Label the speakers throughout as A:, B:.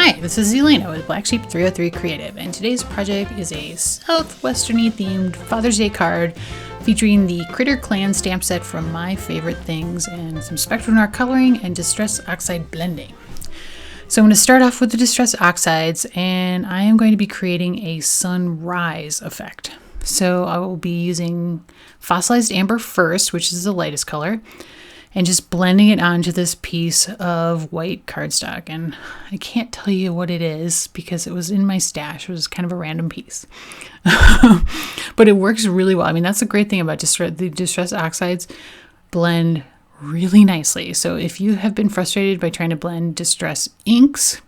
A: Hi, this is Elena with Black Sheep 303 Creative, and today's project is a Southwestern-y themed Father's Day card featuring the Critter Clan stamp set from My Favorite Things and some Spectral Noir coloring and Distress Oxide blending. So I'm going to start off with the Distress Oxides, and I am going to be creating a sunrise effect. So I will be using Fossilized Amber first, which is the lightest color, and just blending it onto this piece of white cardstock. And I can't tell you what it is because it was in my stash. It was kind of a random piece. But it works really well. I mean, that's the great thing about the Distress Oxides blend really nicely. So if you have been frustrated by trying to blend Distress inks,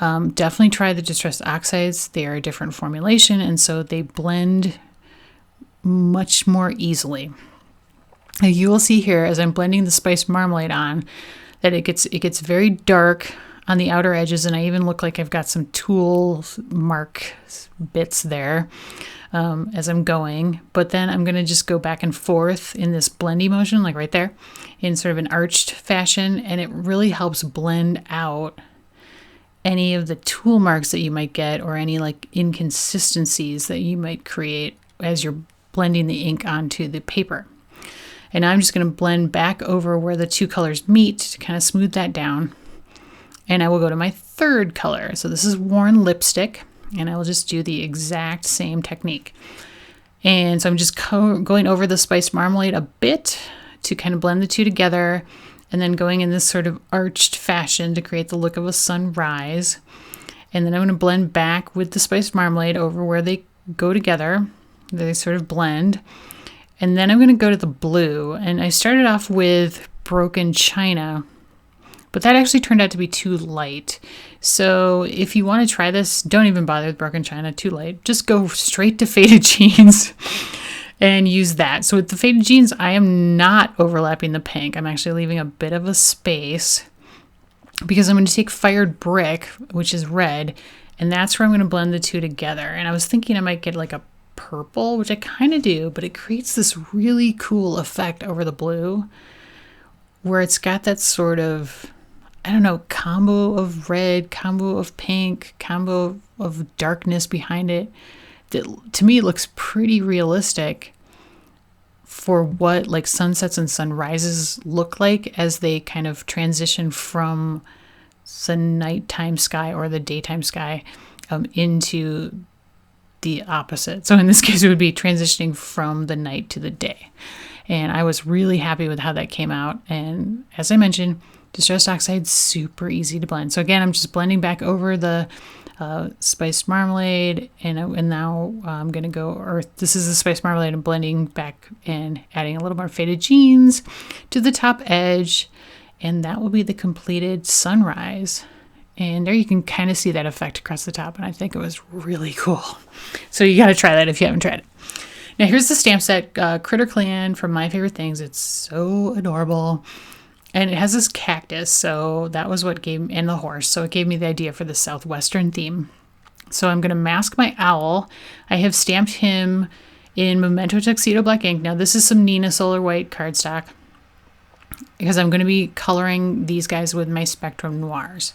A: definitely try the Distress Oxides. They are a different formulation, and so they blend much more easily. You will see here as I'm blending the spiced marmalade on that it gets very dark on the outer edges, and I even look like I've got some tool mark bits there as I'm going. But then I'm going to just go back and forth in this blendy motion, like right there, in sort of an arched fashion, and it really helps blend out any of the tool marks that you might get or any like inconsistencies that you might create as you're blending the ink onto the paper. And I'm just going to blend back over where the two colors meet to kind of smooth that down. And I will go to my third color. So this is Worn Lipstick, and I will just do the exact same technique. And so I'm just going over the spiced marmalade a bit to kind of blend the two together, and then going in this sort of arched fashion to create the look of a sunrise. And then I'm going to blend back with the spiced marmalade over where they go together. They sort of blend. And then I'm going to go to the blue, and I started off with Broken China, but that actually turned out to be too light. So if you want to try this, don't even bother with Broken China, too light. Just go straight to Faded Jeans and use that. So with the Faded Jeans, I am not overlapping the pink. I'm actually leaving a bit of a space because I'm going to take Fired Brick, which is red, and that's where I'm going to blend the two together. And I was thinking I might get like a purple, which I kind of do, but it creates this really cool effect over the blue where it's got that sort of, I don't know, combo of red, combo of pink, combo of darkness behind it that to me looks pretty realistic for what like sunsets and sunrises look like as they kind of transition from the nighttime sky or the daytime sky into the opposite. So in this case, it would be transitioning from the night to the day. And I was really happy with how that came out. And as I mentioned, Distressed Oxide, super easy to blend. So again, I'm just blending back over the spiced marmalade. And now I'm going to go, or this is the spiced marmalade, I'm blending back and adding a little more Faded Jeans to the top edge. And that will be the completed sunrise. And there you can kind of see that effect across the top. And I think it was really cool. So you got to try that if you haven't tried it. Now here's the stamp set, Critter Clan from My Favorite Things. It's so adorable. And it has this cactus. So that was what gave me, and the horse. So it gave me the idea for the Southwestern theme. So I'm going to mask my owl. I have stamped him in Memento Tuxedo Black ink. Now this is some Nina Solar White cardstock, because I'm going to be coloring these guys with my Spectrum Noirs.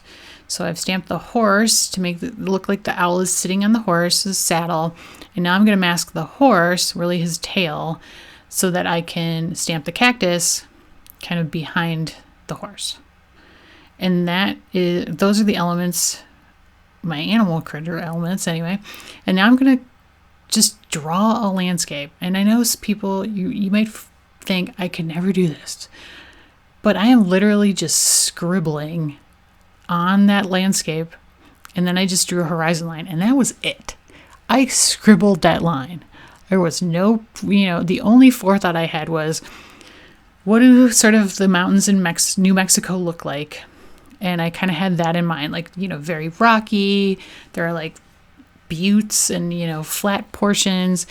A: So I've stamped the horse to make it look like the owl is sitting on the horse's saddle. And now I'm going to mask the horse, really his tail, so that I can stamp the cactus kind of behind the horse. And those are the elements, my animal critter elements anyway. And now I'm going to just draw a landscape. And I know people, you might think I could never do this, but I am literally just scribbling on that landscape, and then I just drew a horizon line, and that was it. I scribbled that line. There was no, the only forethought I had was, what do sort of the mountains in New Mexico look like? And I kind of had that in mind, like, very rocky. There are like buttes and, flat portions.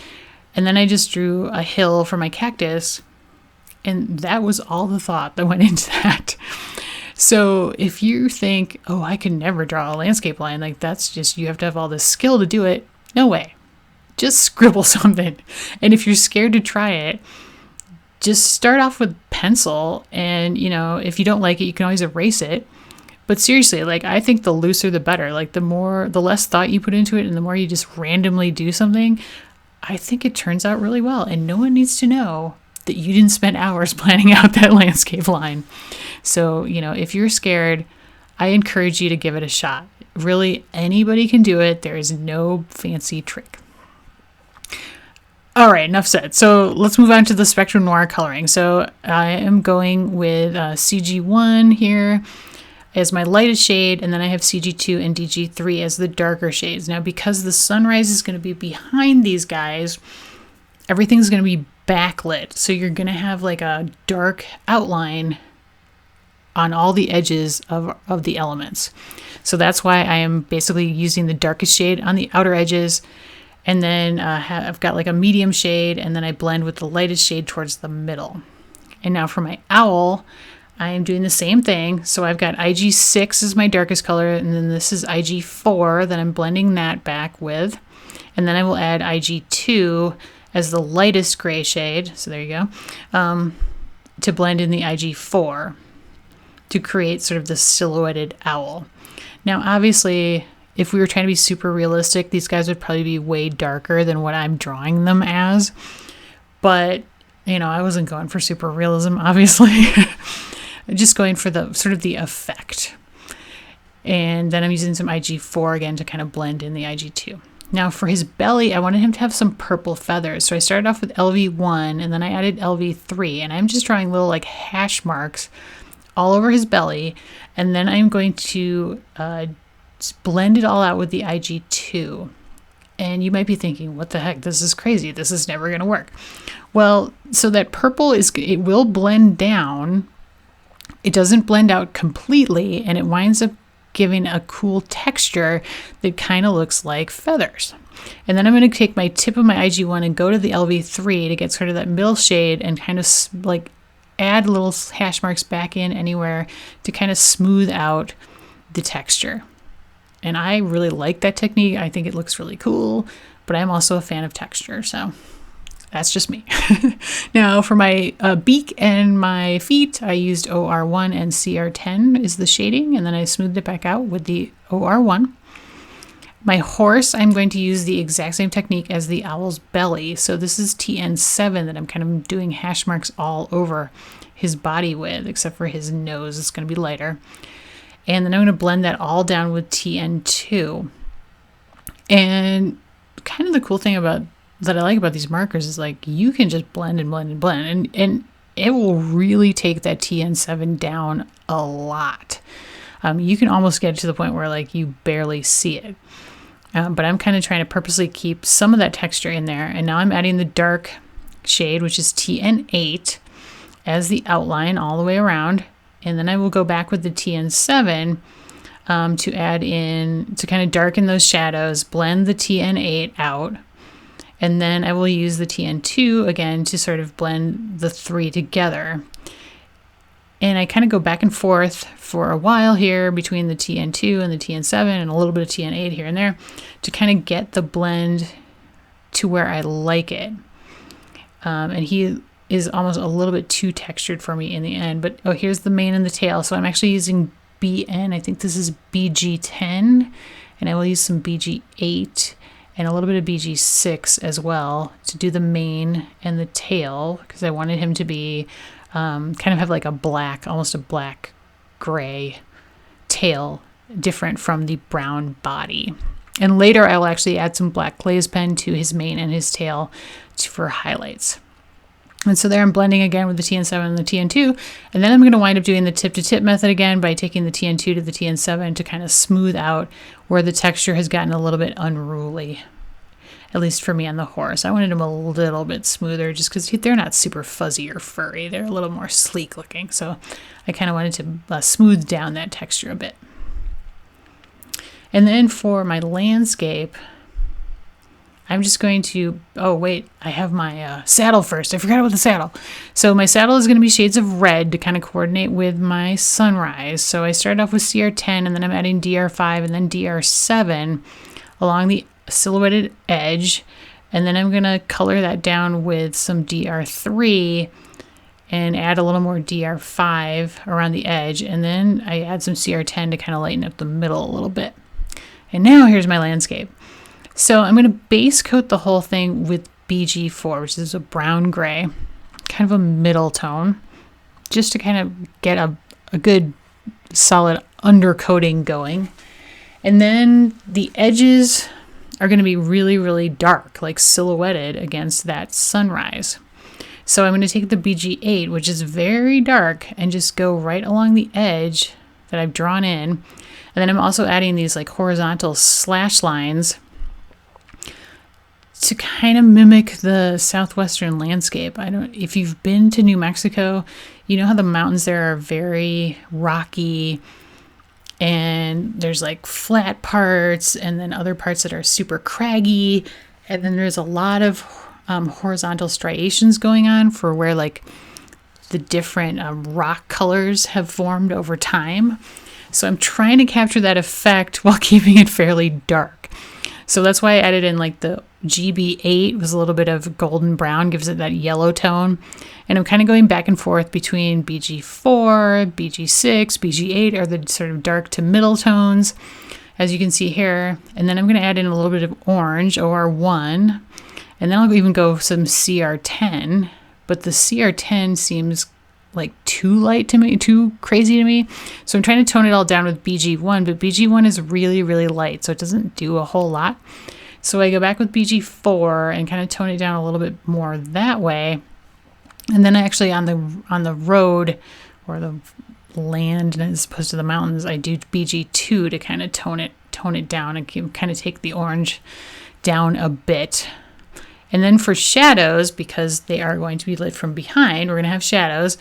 A: And then I just drew a hill for my cactus, and that was all the thought that went into that. So if you think, oh, I could never draw a landscape line, like that's just, you have to have all this skill to do it. No way. Just scribble something. And if you're scared to try it, just start off with pencil. And, if you don't like it, you can always erase it. But seriously, like, I think the looser the better. Like, the less thought you put into it and the more you just randomly do something, I think it turns out really well. And no one needs to know that you didn't spend hours planning out that landscape line. So, if you're scared, I encourage you to give it a shot. Really, anybody can do it. There is no fancy trick. All right, enough said. So let's move on to the Spectrum Noir coloring. So I am going with CG1 here as my lightest shade, and then I have CG2 and DG3 as the darker shades. Now, because the sunrise is going to be behind these guys, everything's going to be backlit. So you're going to have like a dark outline on all the edges of the elements. So that's why I am basically using the darkest shade on the outer edges. And then I've got like a medium shade, and then I blend with the lightest shade towards the middle. And now for my owl, I am doing the same thing. So I've got IG6 as my darkest color, and then this is IG4 that I'm blending that back with. And then I will add IG2 as the lightest gray shade. So there you go. To blend in the IG4 to create sort of the silhouetted owl. Now, obviously, if we were trying to be super realistic, these guys would probably be way darker than what I'm drawing them as. But, I wasn't going for super realism, obviously. Just going for the sort of the effect. And then I'm using some IG4 again to kind of blend in the IG2. Now for his belly, I wanted him to have some purple feathers. So I started off with LV1 and then I added LV3. And I'm just drawing little like hash marks all over his belly. And then I'm going to blend it all out with the IG2. And you might be thinking, what the heck? This is crazy. This is never going to work. Well, so that purple it will blend down. It doesn't blend out completely, and it winds up giving a cool texture that kind of looks like feathers. And then I'm going to take my tip of my IG1 and go to the LV3 to get sort of that middle shade and kind of like add little hash marks back in anywhere to kind of smooth out the texture. And I really like that technique. I think it looks really cool, but I'm also a fan of texture, so that's just me. Now for my beak and my feet, I used OR1 and CR10 is the shading, and then I smoothed it back out with the OR1. My horse, I'm going to use the exact same technique as the owl's belly. So this is TN7 that I'm kind of doing hash marks all over his body with, except for his nose. It's going to be lighter. And then I'm going to blend that all down with TN2. And kind of the cool thing that I like about these markers is like you can just blend and blend and blend. And it will really take that TN7 down a lot. You can almost get to the point where like you barely see it. But I'm kind of trying to purposely keep some of that texture in there. And now I'm adding the dark shade, which is TN8, as the outline all the way around. And then I will go back with the TN7 to add in, to kind of darken those shadows, blend the TN8 out. And then I will use the TN2 again to sort of blend the three together. And I kind of go back and forth for a while here between the TN2 and the TN7 and a little bit of TN8 here and there to kind of get the blend to where I like it. And he is almost a little bit too textured for me in the end. But here's the mane and the tail. So I'm actually using BN. I think this is BG10. And I will use some BG8 and a little bit of BG6 as well to do the mane and the tail, because I wanted him to be kind of have like a black, almost a black gray tail, different from the brown body. And later I will actually add some black glaze pen to his mane and his tail for highlights. And so there I'm blending again with the TN7 and the TN2. And then I'm going to wind up doing the tip-to-tip method again by taking the TN2 to the TN7 to kind of smooth out where the texture has gotten a little bit unruly. At least for me on the horse. I wanted them a little bit smoother just because they're not super fuzzy or furry. They're a little more sleek looking. So I kind of wanted to smooth down that texture a bit. And then for my landscape, I'm just going to, oh wait, I have my saddle first. I forgot about the saddle. So my saddle is going to be shades of red to kind of coordinate with my sunrise. So I started off with CR10 and then I'm adding DR5 and then DR7 along the silhouetted edge. And then I'm going to color that down with some DR3 and add a little more DR5 around the edge. And then I add some CR10 to kind of lighten up the middle a little bit. And now here's my landscape. So I'm going to base coat the whole thing with BG4, which is a brown gray, kind of a middle tone, just to kind of get a good solid undercoating going. And then the edges are going to be really, really dark, like silhouetted against that sunrise. So I'm going to take the BG8, which is very dark, and just go right along the edge that I've drawn in. And then I'm also adding these like horizontal slash lines to kind of mimic the Southwestern landscape. If you've been to New Mexico, you know how the mountains there are very rocky, and there's like flat parts and then other parts that are super craggy. And then there's a lot of horizontal striations going on for where like the different rock colors have formed over time. So I'm trying to capture that effect while keeping it fairly dark. So that's why I added in like the GB8 was a little bit of golden brown, gives it that yellow tone. And I'm kind of going back and forth between BG4, BG6, BG8 are the sort of dark to middle tones, as you can see here. And then I'm going to add in a little bit of orange, OR1. And then I'll even go some CR10. But the CR10 seems like too light to me, too crazy to me. So I'm trying to tone it all down with BG1, but BG1 is really, really light, so it doesn't do a whole lot. So I go back with BG4 and kind of tone it down a little bit more that way. And then actually on the road or the land as opposed to the mountains, I do BG2 to kind of tone it down and kind of take the orange down a bit. And then for shadows, because they are going to be lit from behind, we're going to have shadows.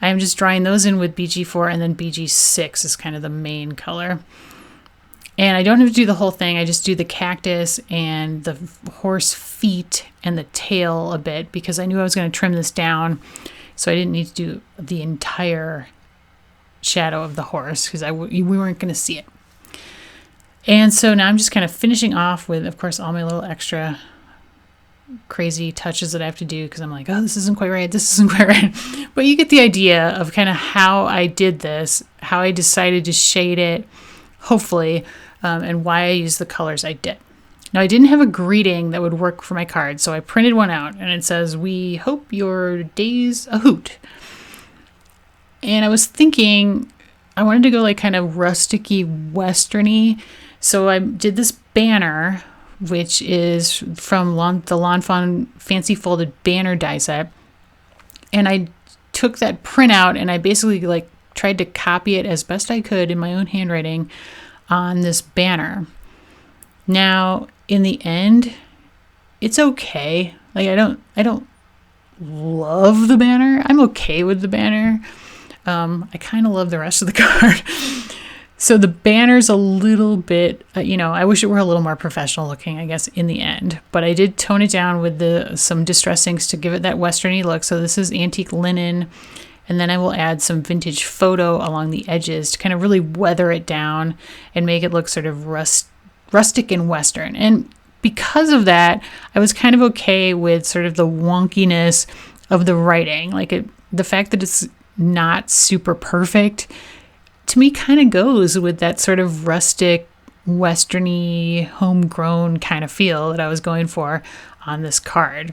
A: I am just drawing those in with BG4, and then BG6 is kind of the main color. And I don't have to do the whole thing. I just do the cactus and the horse feet and the tail a bit because I knew I was going to trim this down. So I didn't need to do the entire shadow of the horse because we weren't going to see it. And so now I'm just kind of finishing off with, of course, all my little extra crazy touches that I have to do because I'm like, oh, this isn't quite right. This isn't quite right. But you get the idea of kind of how I did this, how I decided to shade it, hopefully, and why I used the colors I did. Now, I didn't have a greeting that would work for my card, so I printed one out, and it says, "We hope your day's a hoot." And I was thinking I wanted to go like kind of rusticy, westerny, so I did this banner, which is from the Lawn Fawn Fancy Folded Banner die set. And I took that printout and I basically like tried to copy it as best I could in my own handwriting on this banner. Now, in the end, it's okay. Like I don't love the banner. I'm okay with the banner. I kind of love the rest of the card. So the banner's a little bit, I wish it were a little more professional looking, I guess, in the end. But I did tone it down with some distress inks to give it that westerny look. So this is antique linen. And then I will add some vintage photo along the edges to kind of really weather it down and make it look sort of rustic and western. And because of that, I was kind of okay with sort of the wonkiness of the writing. Like the fact that it's not super perfect, to me kind of goes with that sort of rustic, westerny, homegrown kind of feel that I was going for on this card.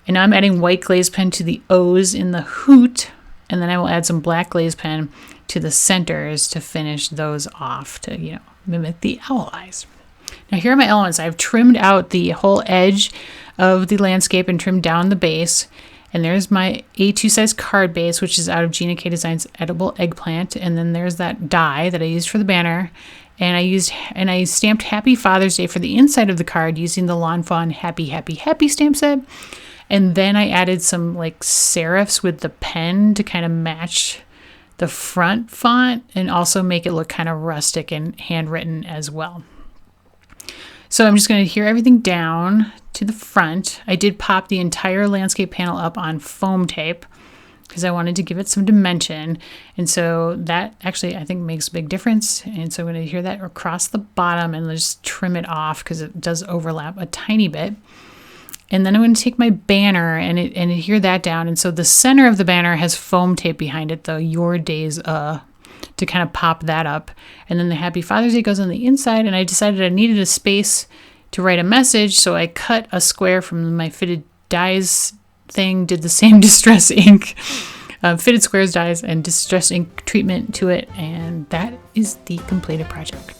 A: And now I'm adding white glaze pen to the O's in the hoot, and then I will add some black glaze pen to the centers to finish those off to, mimic the owl eyes. Now here are my elements. I've trimmed out the whole edge of the landscape and trimmed down the base. And there's my A2 size card base, which is out of Gina K Design's Edible Eggplant. And then there's that die that I used for the banner. And I stamped Happy Father's Day for the inside of the card using the Lawn Fawn Happy, Happy, Happy stamp set. And then I added some like serifs with the pen to kind of match the front font and also make it look kind of rustic and handwritten as well. So I'm just going to adhere everything down to the front. I did pop the entire landscape panel up on foam tape because I wanted to give it some dimension. And so that actually I think makes a big difference. And so I'm going to adhere that across the bottom and just trim it off because it does overlap a tiny bit. And then I'm going to take my banner and adhere that down. And so the center of the banner has foam tape behind it, though, Your Days, to kind of pop that up. And then the Happy Father's Day goes on the inside. And I decided I needed a space to write a message. So I cut a square from my fitted dies thing, did the same Distress ink, fitted squares dies and Distress ink treatment to it. And that is the completed project.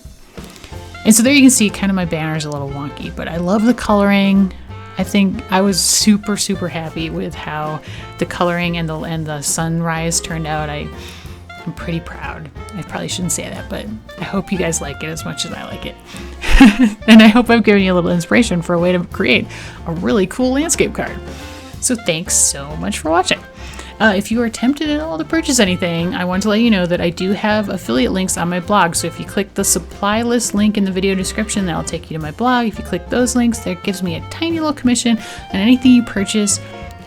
A: And so there you can see kind of my banner is a little wonky, but I love the coloring. I think I was super, super happy with how the coloring and the sunrise turned out. I'm pretty proud. I probably shouldn't say that, but I hope you guys like it as much as I like it. And I hope I've given you a little inspiration for a way to create a really cool landscape card. So thanks so much for watching. If you are tempted at all to purchase anything, I want to let you know that I do have affiliate links on my blog. So if you click the supply list link in the video description, that'll take you to my blog. If you click those links, that gives me a tiny little commission on anything you purchase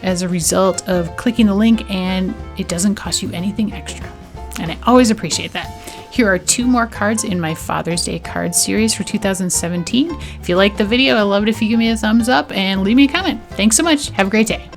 A: as a result of clicking the link, and it doesn't cost you anything extra. And I always appreciate that. Here are 2 more cards in my Father's Day card series for 2017. If you liked the video, I'd love it if you give me a thumbs up and leave me a comment. Thanks so much. Have a great day.